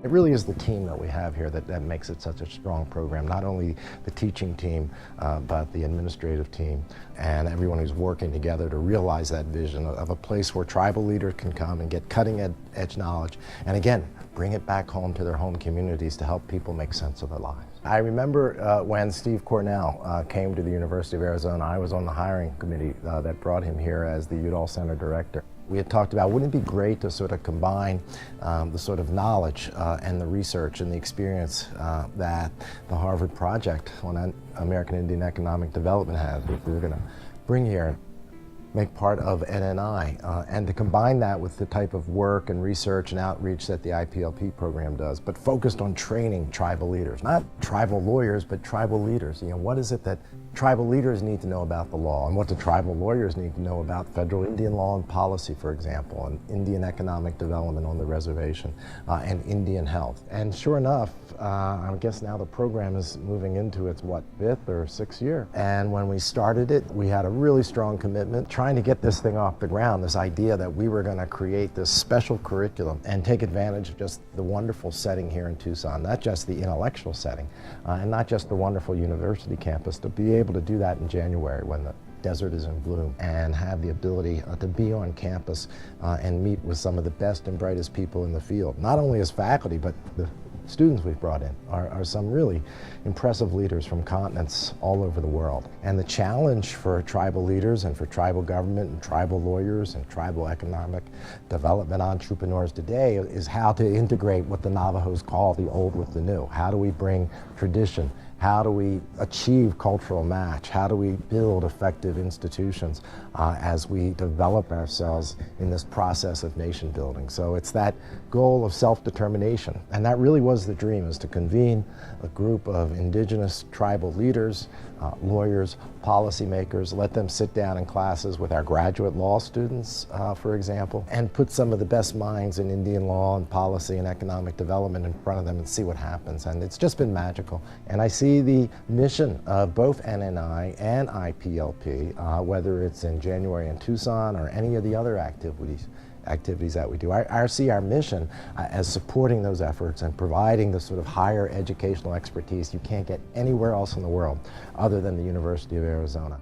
It really is the team that we have here that makes it such a strong program. Not only the teaching team, but the administrative team and everyone who's working together to realize that vision of a place where tribal leaders can come and get cutting-edge knowledge, and again, bring it back home to their home communities to help people make sense of their lives. I remember when Steve Cornell came to the University of Arizona. I was on the hiring committee that brought him here as the Udall Center director. We had talked about, wouldn't it be great to sort of combine the sort of knowledge and the research and the experience that the Harvard Project on American Indian Economic Development has, which we were going to bring here, make part of NNI, and to combine that with the type of work and research and outreach that the IPLP program does, but focused on training tribal leaders, not tribal lawyers, but tribal leaders. You know, what is it that tribal leaders need to know about the law, and what do tribal lawyers need to know about federal Indian law and policy, for example, and Indian economic development on the reservation, and Indian health. And sure enough, I guess now the program is moving into its, fifth or sixth year. And when we started it, we had a really strong commitment trying to get this thing off the ground, this idea that we were going to create this special curriculum and take advantage of just the wonderful setting here in Tucson, not just the intellectual setting, and not just the wonderful university campus, to be able to do that in January when the desert is in bloom, and have the ability to be on campus and meet with some of the best and brightest people in the field, not only as faculty, but the students we've brought in are some really impressive leaders from continents all over the world. And the challenge for tribal leaders and for tribal government and tribal lawyers and tribal economic development entrepreneurs today is how to integrate what the Navajos call the old with the new. How do we bring tradition? How do we achieve cultural match? How do we build effective institutions as we develop ourselves in this process of nation building? So it's that goal of self-determination. And that really was the dream, is to convene a group of indigenous tribal leaders, lawyers, policymakers, let them sit down in classes with our graduate law students, for example, and put some of the best minds in Indian law and policy and economic development in front of them and see what happens. And it's just been magical. And I see the mission of both NNI and IPLP, whether it's in January in Tucson or any of the other activities that we do. I see our mission as supporting those efforts and providing the sort of higher educational expertise you can't get anywhere else in the world other than the University of Arizona.